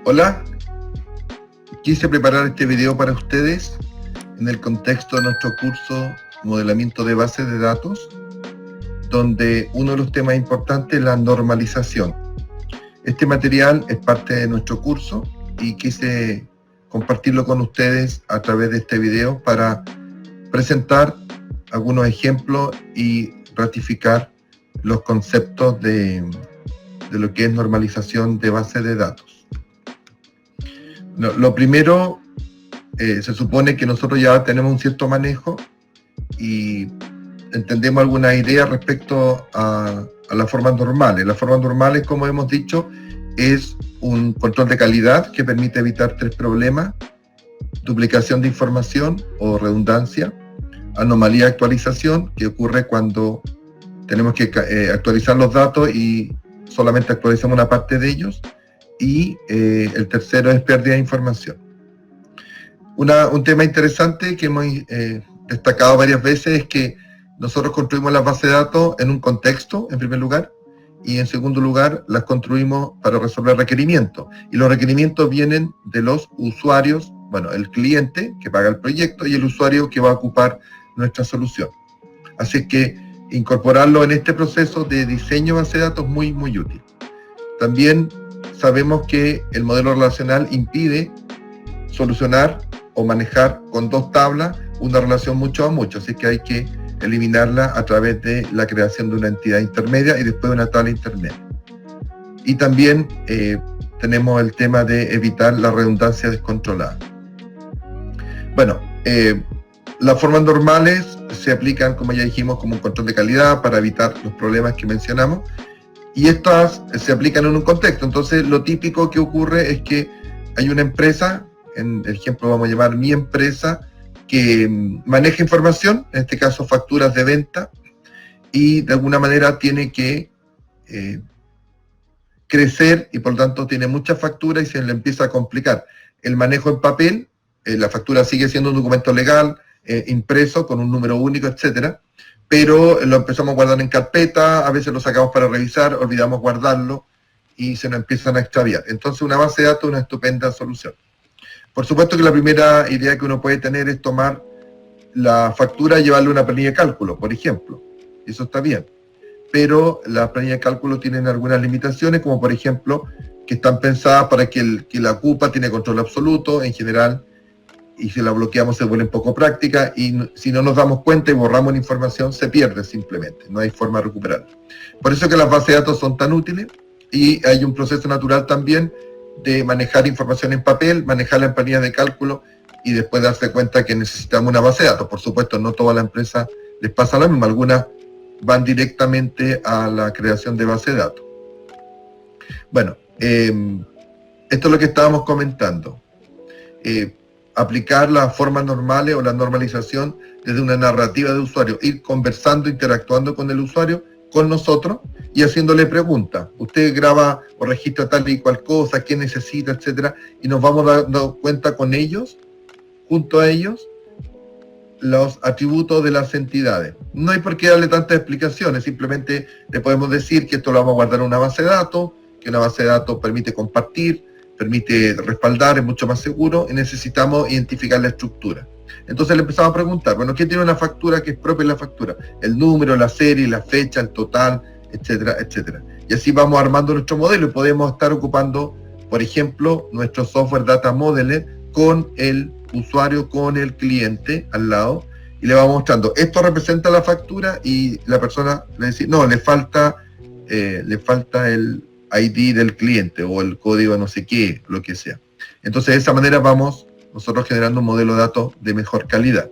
Hola, quise preparar este video para ustedes en el contexto de nuestro curso Modelamiento de Bases de Datos, donde uno de los temas importantes es la normalización. Este material es parte de nuestro curso y quise compartirlo con ustedes a través de este video para presentar algunos ejemplos y ratificar los conceptos de lo que es normalización de bases de datos. Lo primero, se supone que nosotros ya tenemos un cierto manejo y entendemos algunas ideas respecto a las formas normales. Las formas normales, como hemos dicho, es un control de calidad que permite evitar tres problemas: duplicación de información o redundancia, anomalía de actualización, que ocurre cuando tenemos que actualizar los datos y solamente actualizamos una parte de ellos, y el tercero es pérdida de información. Un tema interesante que hemos destacado varias veces es que nosotros construimos las bases de datos en un contexto, en primer lugar, y en segundo lugar las construimos para resolver requerimientos. Y los requerimientos vienen de los usuarios, bueno, el cliente que paga el proyecto y el usuario que va a ocupar nuestra solución. Así que incorporarlo en este proceso de diseño de base de datos es muy, muy útil. También sabemos que el modelo relacional impide solucionar o manejar con dos tablas una relación mucho a mucho, así que hay que eliminarla a través de la creación de una entidad intermedia y después de una tabla intermedia. Y también tenemos el tema de evitar la redundancia descontrolada. Bueno, las formas normales se aplican, como ya dijimos, como un control de calidad para evitar los problemas que mencionamos, y estas se aplican en un contexto. Entonces, lo típico que ocurre es que hay una empresa, en el ejemplo vamos a llamar mi empresa, que maneja información, en este caso facturas de venta, y de alguna manera tiene que crecer y por lo tanto tiene muchas facturas y se le empieza a complicar el manejo en papel. La factura sigue siendo un documento legal, impreso con un número único, etcétera, pero lo empezamos a guardar en carpeta, a veces lo sacamos para revisar, olvidamos guardarlo y se nos empiezan a extraviar. Entonces una base de datos es una estupenda solución. Por supuesto que la primera idea que uno puede tener es tomar la factura y llevarle una planilla de cálculo, por ejemplo. Eso está bien. Pero las planillas de cálculo tienen algunas limitaciones, como por ejemplo que están pensadas para que el que la ocupa tiene control absoluto en general, y si la bloqueamos se vuelve poco práctica, y si no nos damos cuenta y borramos la información se pierde simplemente, no hay forma de recuperarla. Por eso que las bases de datos son tan útiles, y hay un proceso natural también de manejar información en papel, manejarla en planillas de cálculo y después darse cuenta que necesitamos una base de datos. Por supuesto, no todas las empresas les pasa lo mismo, algunas van directamente a la creación de base de datos. Bueno, esto es lo que estábamos comentando. Aplicar las formas normales o la normalización desde una narrativa de usuario, ir conversando, interactuando con el usuario, con nosotros, y haciéndole preguntas. Usted graba o registra tal y cual cosa, qué necesita, etcétera, y nos vamos dando cuenta con ellos, junto a ellos, los atributos de las entidades. No hay por qué darle tantas explicaciones, simplemente le podemos decir que esto lo vamos a guardar en una base de datos, que una base de datos permite compartir, permite respaldar, es mucho más seguro, y necesitamos identificar la estructura. Entonces le empezamos a preguntar, bueno, ¿qué tiene una factura que es propia de la factura? El número, la serie, la fecha, el total, etcétera, etcétera. Y así vamos armando nuestro modelo y podemos estar ocupando, por ejemplo, nuestro software Data Modeler con el usuario, con el cliente al lado, y le vamos mostrando, esto representa la factura, y la persona le dice, no, le falta el ID del cliente o el código no sé qué, lo que sea. Entonces de esa manera vamos nosotros generando un modelo de datos de mejor calidad.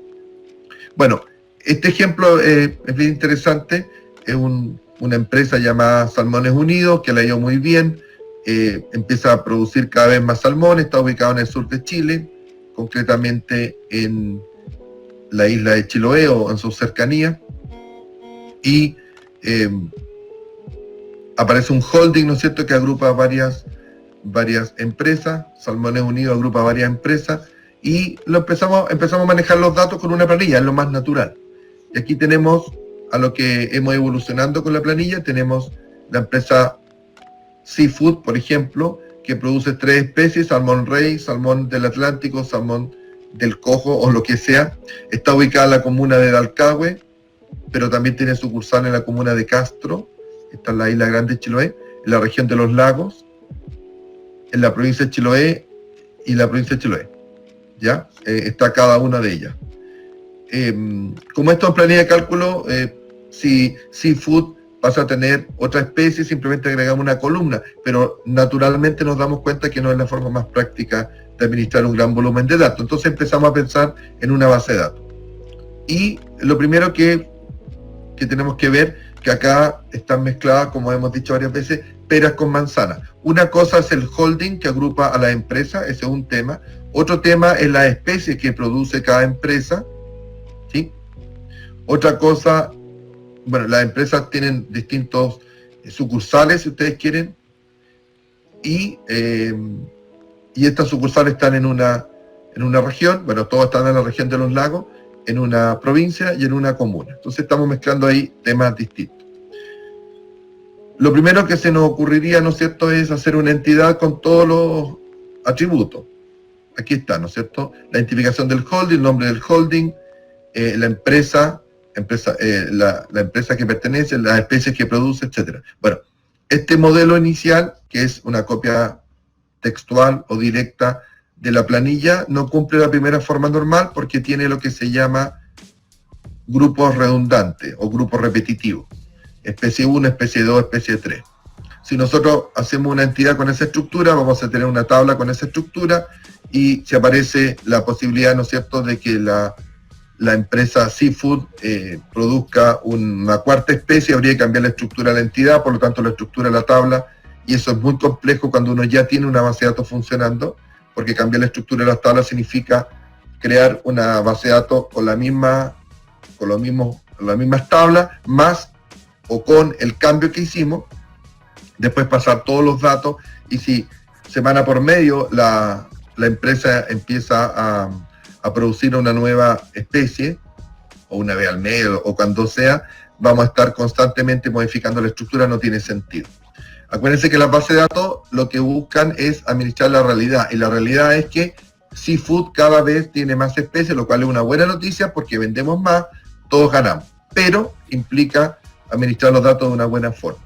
Bueno, este ejemplo es bien interesante. Es una empresa llamada Salmones Unidos, que le ha ido muy bien, empieza a producir cada vez más salmón, está ubicado en el sur de Chile, concretamente en la isla de Chiloé o en sus cercanías, y aparece un holding, ¿no es cierto?, que agrupa varias empresas. Salmones Unidos agrupa varias empresas, y empezamos a manejar los datos con una planilla, es lo más natural. Y aquí tenemos a lo que hemos evolucionando con la planilla. Tenemos la empresa Seafood, por ejemplo, que produce 3 especies, salmón rey, salmón del Atlántico, salmón del Cojo o lo que sea. Está ubicada en la comuna de Dalcahue, pero también tiene sucursal en la comuna de Castro, está en la isla Grande de Chiloé, en la región de los lagos, en la provincia de Chiloé y la provincia de Chiloé. ¿Ya? Está cada una de ellas. Como esto en planilla de cálculo, si Seafood pasa a tener otra especie, simplemente agregamos una columna, pero naturalmente nos damos cuenta que no es la forma más práctica de administrar un gran volumen de datos. Entonces empezamos a pensar en una base de datos. Y lo primero que tenemos que ver, que acá están mezcladas, como hemos dicho varias veces, peras con manzanas. Una cosa es el holding que agrupa a la empresa, ese es un tema. Otro tema es la especie que produce cada empresa, ¿sí? Otra cosa, bueno, las empresas tienen distintos sucursales, si ustedes quieren, y estas sucursales están en una región, bueno, todas están en la región de los lagos, en una provincia y en una comuna. Entonces estamos mezclando ahí temas distintos. Lo primero que se nos ocurriría, ¿no es cierto?, es hacer una entidad con todos los atributos. Aquí está, ¿no es cierto?, la identificación del holding, el nombre del holding, la empresa que pertenece, las especies que produce, etc. Bueno, este modelo inicial, que es una copia textual o directa de la planilla, no cumple la primera forma normal porque tiene lo que se llama grupos redundantes o grupos repetitivos. Especie 1, especie 2, especie 3. Si nosotros hacemos una entidad con esa estructura, vamos a tener una tabla con esa estructura y si aparece la posibilidad, ¿no es cierto?, de que la empresa Seafood produzca una cuarta especie, habría que cambiar la estructura de la entidad, por lo tanto la estructura de la tabla, y eso es muy complejo cuando uno ya tiene una base de datos funcionando, porque cambiar la estructura de las tablas significa crear una base de datos con las mismas tablas, más o con el cambio que hicimos, después pasar todos los datos, y si semana por medio la empresa empieza a producir una nueva especie, o una vez al mes, o cuando sea, vamos a estar constantemente modificando la estructura, no tiene sentido. Acuérdense que las bases de datos lo que buscan es administrar la realidad, y la realidad es que Seafood cada vez tiene más especies, lo cual es una buena noticia porque vendemos más, todos ganamos, pero implica administrar los datos de una buena forma.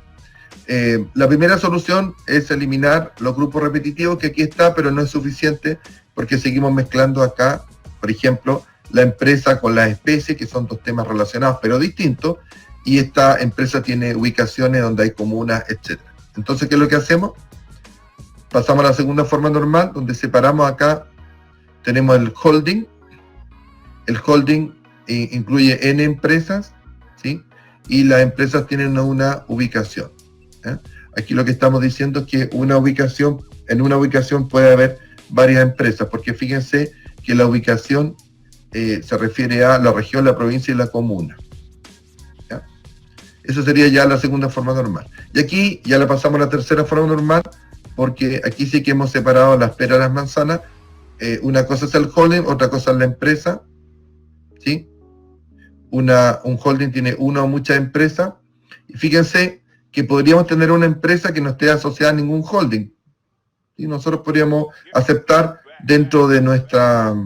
La primera solución es eliminar los grupos repetitivos, que aquí está, pero no es suficiente porque seguimos mezclando acá, por ejemplo, la empresa con las especies, que son dos temas relacionados pero distintos, y esta empresa tiene ubicaciones donde hay comunas, etc. Entonces, ¿qué es lo que hacemos? Pasamos a la segunda forma normal, donde separamos acá, tenemos el holding. El holding incluye N empresas, ¿sí? Y las empresas tienen una ubicación. Aquí lo que estamos diciendo es que en una ubicación puede haber varias empresas, porque fíjense que la ubicación se refiere a la región, la provincia y la comuna. ¿Ya? Esa sería ya la segunda forma normal. Y aquí ya la pasamos a la tercera forma normal, porque aquí sí que hemos separado las peras de las manzanas. Una cosa es el holding, otra cosa es la empresa, ¿sí? Un holding tiene una o muchas empresas, y fíjense que podríamos tener una empresa que no esté asociada a ningún holding, y nosotros podríamos aceptar dentro de nuestras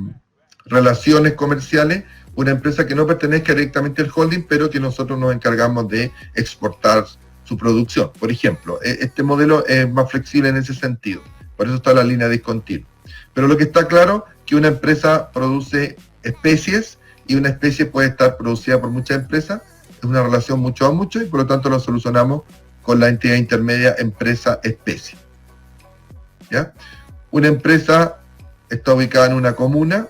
relaciones comerciales una empresa que no pertenezca directamente al holding, pero que nosotros nos encargamos de exportar su producción. Por ejemplo, este modelo es más flexible en ese sentido, por eso está la línea discontinua. Pero lo que está claro es que una empresa produce especies, y una especie puede estar producida por muchas empresas, es una relación mucho a mucho, y por lo tanto lo solucionamos con la entidad intermedia empresa-especie. ¿Ya? Una empresa está ubicada en una comuna.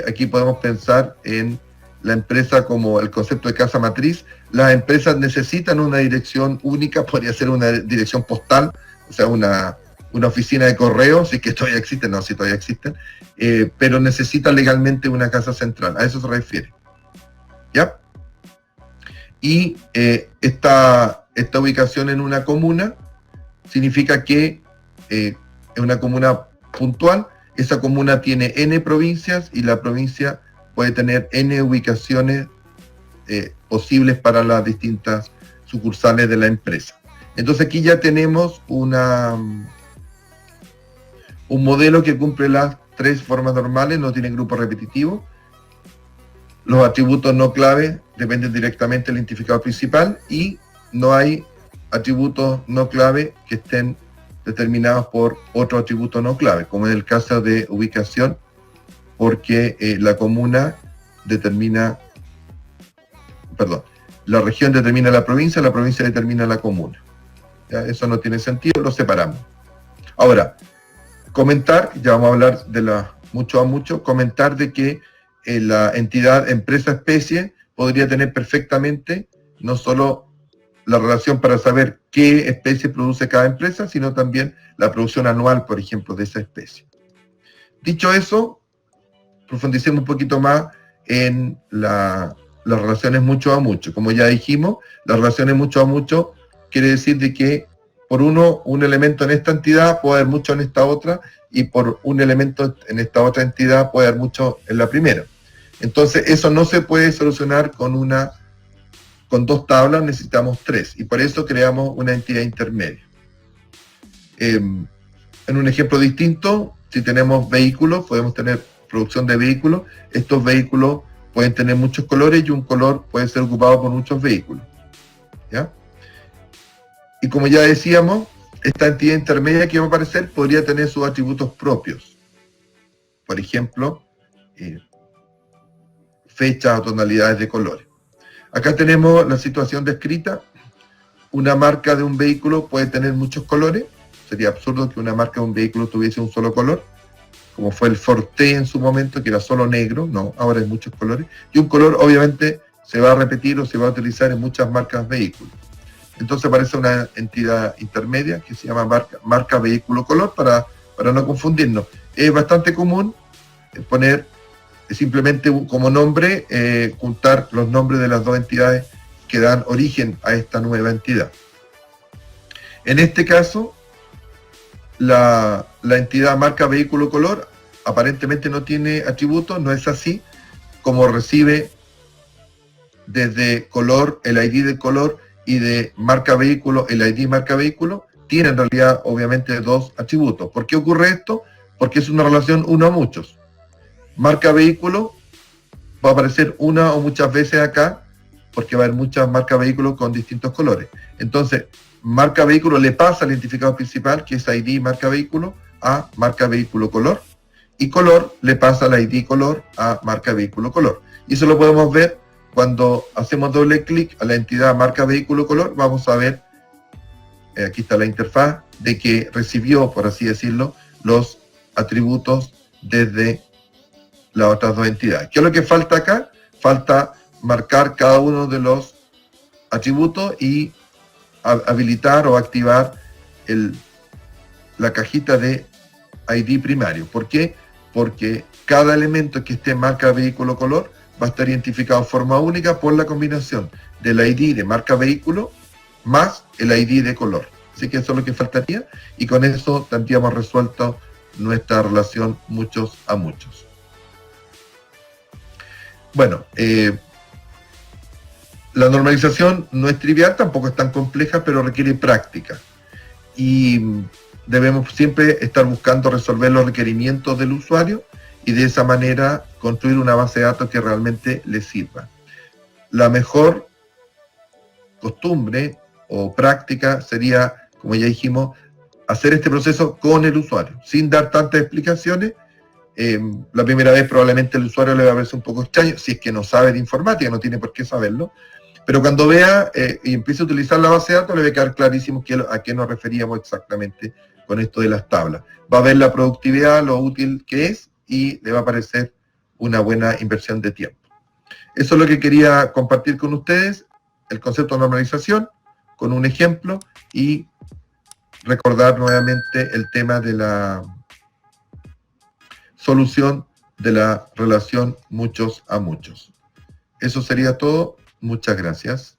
Aquí podemos pensar en la empresa como el concepto de casa matriz. Las empresas necesitan una dirección única, podría ser una dirección postal, o sea, una oficina de correo, si que todavía existen, no, si todavía existen, pero necesitan legalmente una casa central, a eso se refiere. ¿Ya? Y esta ubicación en una comuna significa que es una comuna puntual. Esa comuna tiene N provincias y la provincia puede tener N ubicaciones posibles para las distintas sucursales de la empresa. Entonces aquí ya tenemos una Un modelo que cumple las 3 formas normales, no tiene grupo repetitivo. Los atributos no clave dependen directamente del identificador principal y no hay atributos no clave que estén determinados por otro atributo no clave, como en el caso de ubicación, porque la comuna determina, perdón, la región determina la provincia determina la comuna. ¿Ya? Eso no tiene sentido, lo separamos. Ahora, comentar, ya vamos a hablar de la mucho a mucho, comentar de que la entidad empresa-especie podría tener perfectamente no solo la relación para saber qué especie produce cada empresa, sino también la producción anual, por ejemplo, de esa especie. Dicho eso, profundicemos un poquito más en las relaciones mucho a mucho. Como ya dijimos, las relaciones mucho a mucho quiere decir de que por un elemento en esta entidad puede haber mucho en esta otra, y por un elemento en esta otra entidad puede haber mucho en la primera. Entonces, eso no se puede solucionar con 2 tablas, necesitamos 3, y por eso creamos una entidad intermedia. En un ejemplo distinto, si tenemos vehículos, podemos tener producción de vehículos. Estos vehículos pueden tener muchos colores y un color puede ser ocupado por muchos vehículos. ¿Ya? Y como ya decíamos, esta entidad intermedia que va a aparecer podría tener sus atributos propios. Por ejemplo, fechas o tonalidades de colores. Acá tenemos la situación descrita. Una marca de un vehículo puede tener muchos colores. Sería absurdo que una marca de un vehículo tuviese un solo color, como fue el Ford T en su momento, que era solo negro. No, ahora hay muchos colores. Y un color obviamente se va a repetir o se va a utilizar en muchas marcas de vehículos. Entonces aparece una entidad intermedia que se llama marca vehículo color, para no confundirnos. Es bastante común poner simplemente como nombre, juntar los nombres de las 2 entidades que dan origen a esta nueva entidad. En este caso, la entidad marca vehículo color aparentemente no tiene atributos, no es así. Como recibe desde color el ID del color y de marca vehículo el ID marca vehículo, tiene en realidad obviamente 2 atributos. ¿Por qué ocurre esto? Porque es una relación uno a muchos. Marca vehículo va a aparecer una o muchas veces acá, porque va a haber muchas marcas vehículos con distintos colores. Entonces, marca vehículo le pasa al identificador principal, que es ID marca vehículo, a marca vehículo color, y color le pasa al ID color a marca vehículo color. Y eso lo podemos ver cuando hacemos doble clic a la entidad marca vehículo color. Vamos a ver, aquí está la interfaz, de que recibió, por así decirlo, los atributos desde las otras 2 entidades. ¿Qué es lo que falta acá? Falta marcar cada uno de los atributos y habilitar o activar la cajita de ID primario. ¿Por qué? Porque cada elemento que esté en marca vehículo color va a estar identificado de forma única por la combinación del ID de marca vehículo más el ID de color. Así que eso es lo que faltaría, y con eso tendríamos resuelto nuestra relación muchos a muchos. Bueno, la normalización no es trivial, tampoco es tan compleja, pero requiere práctica. Y debemos siempre estar buscando resolver los requerimientos del usuario y de esa manera construir una base de datos que realmente le sirva. La mejor costumbre o práctica sería, como ya dijimos, hacer este proceso con el usuario, sin dar tantas explicaciones. La primera vez probablemente el usuario le va a parecer un poco extraño, si es que no sabe de informática, no tiene por qué saberlo, pero cuando vea y empiece a utilizar la base de datos, le va a quedar clarísimo a qué nos referíamos exactamente con esto de las tablas. Va a ver la productividad, lo útil que es, y le va a parecer una buena inversión de tiempo. Eso es lo que quería compartir con ustedes, el concepto de normalización, con un ejemplo, y recordar nuevamente el tema de la solución de la relación muchos a muchos. Eso sería todo. Muchas gracias.